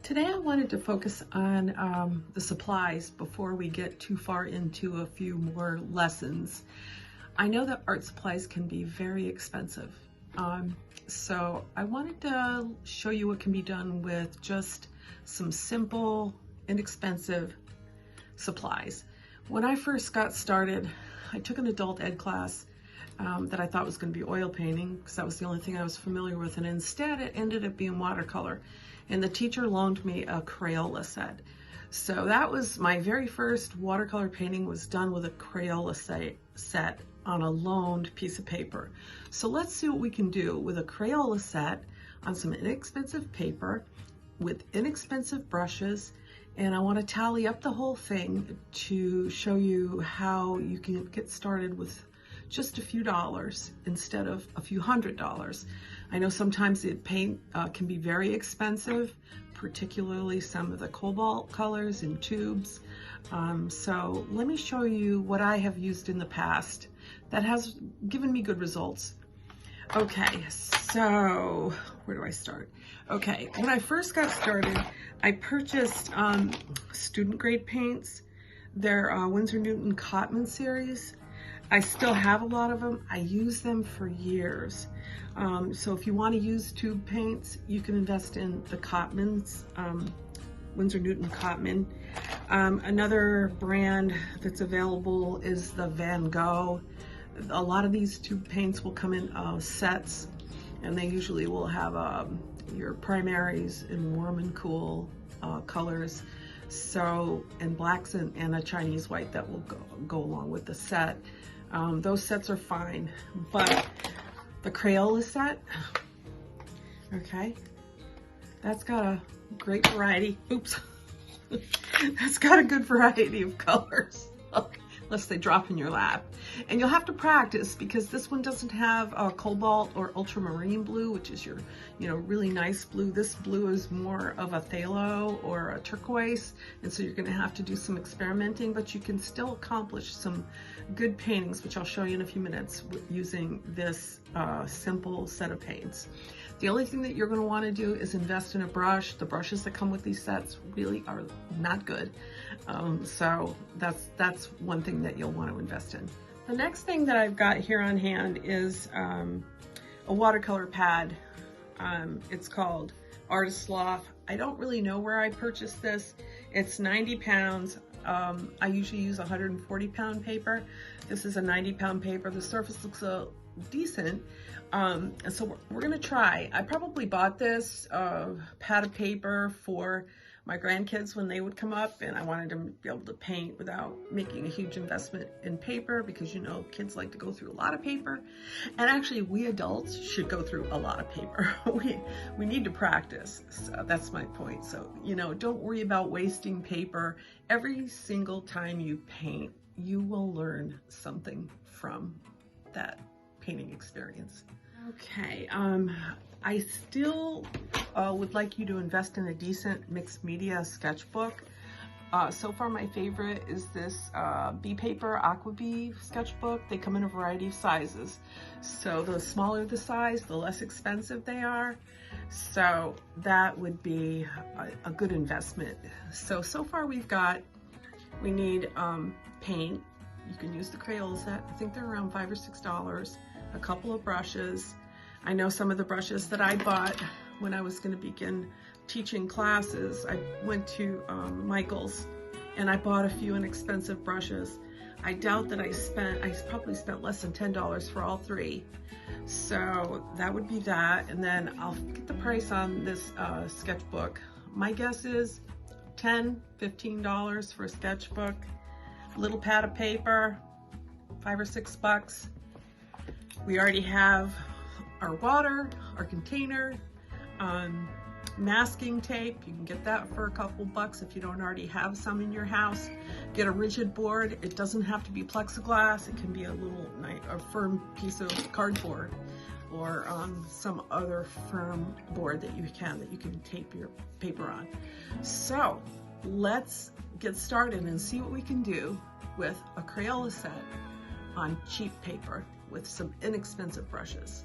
Today I wanted to focus on the supplies before we get too far into a few more lessons. I know that art supplies can be very expensive, so I wanted to show you what can be done with just some simple, inexpensive supplies. When I first got started, I took an adult ed class that I thought was going to be oil painting because that was the only thing I was familiar with, and instead it ended up being watercolor. And the teacher loaned me a Crayola set. So that was my very first watercolor painting, was done with a Crayola set on a loaned piece of paper. So let's see what we can do with a Crayola set on some inexpensive paper with inexpensive brushes. And I want to tally up the whole thing to show you how you can get started with just a few dollars instead of a few $100s. I know sometimes the paint can be very expensive, particularly some of the cobalt colors in tubes. So let me show you what I have used in the past that has given me good results. Okay, so where do I start? Okay, when I first got started, I purchased student grade paints. They're Windsor Newton Cotman series. I still have a lot of them. I use them for years. So if you want to use tube paints, you can invest in the Cotmans, Windsor Newton Cotman. Another brand that's available is the Van Gogh. A lot of these tube paints will come in sets, and they usually will have your primaries in warm and cool colors. So, and blacks and a Chinese white that will go along with the set. Those sets are fine, but the Crayola set, okay, that's got a great variety. Oops. That's got a good variety of colors, unless they drop in your lap. And you'll have to practice because this one doesn't have a cobalt or ultramarine blue, which is your, really nice blue. This blue is more of a phthalo or a turquoise, and so you're going to have to do some experimenting, but you can still accomplish some good paintings, which I'll show you in a few minutes, using this simple set of paints. The only thing that you're going to want to do is invest in a brush. The brushes that come with these sets really are not good. So that's one thing that you'll want to invest in. The next thing that I've got here on hand is a watercolor pad. It's called Artist Loft. I don't really know where I purchased this. It's 90 pounds. I usually use 140-pound paper. This is a 90-pound paper. The surface looks decent. And so we're gonna try. I probably bought this pad of paper for my grandkids when they would come up, and I wanted them to be able to paint without making a huge investment in paper, because kids like to go through a lot of paper, and actually we adults should go through a lot of paper. we need to practice. So that's my point. So don't worry about wasting paper. Every single time you paint, you will learn something from that painting experience. Okay, I still would like you to invest in a decent mixed media sketchbook. So far my favorite is this B paper Aquabee sketchbook. They come in a variety of sizes. So the smaller the size, the less expensive they are. So that would be a good investment. So far we need paint. You can use the Crayola set. I think they're around $5 or $6. A couple of brushes. I know some of the brushes that I bought when I was going to begin teaching classes. I went to Michael's and I bought a few inexpensive brushes. I doubt that I probably spent less than $10 for all three. So that would be that. And then I'll get the price on this sketchbook. My guess is $10, $15 for a sketchbook. Little pad of paper, $5 or $6. We already have our water, our container, masking tape. You can get that for a couple bucks if you don't already have some in your house. Get a rigid board. It doesn't have to be plexiglass. It can be a firm piece of cardboard or some other firm board that you can tape your paper on. So let's get started and see what we can do with a Crayola set on cheap paper with some inexpensive brushes.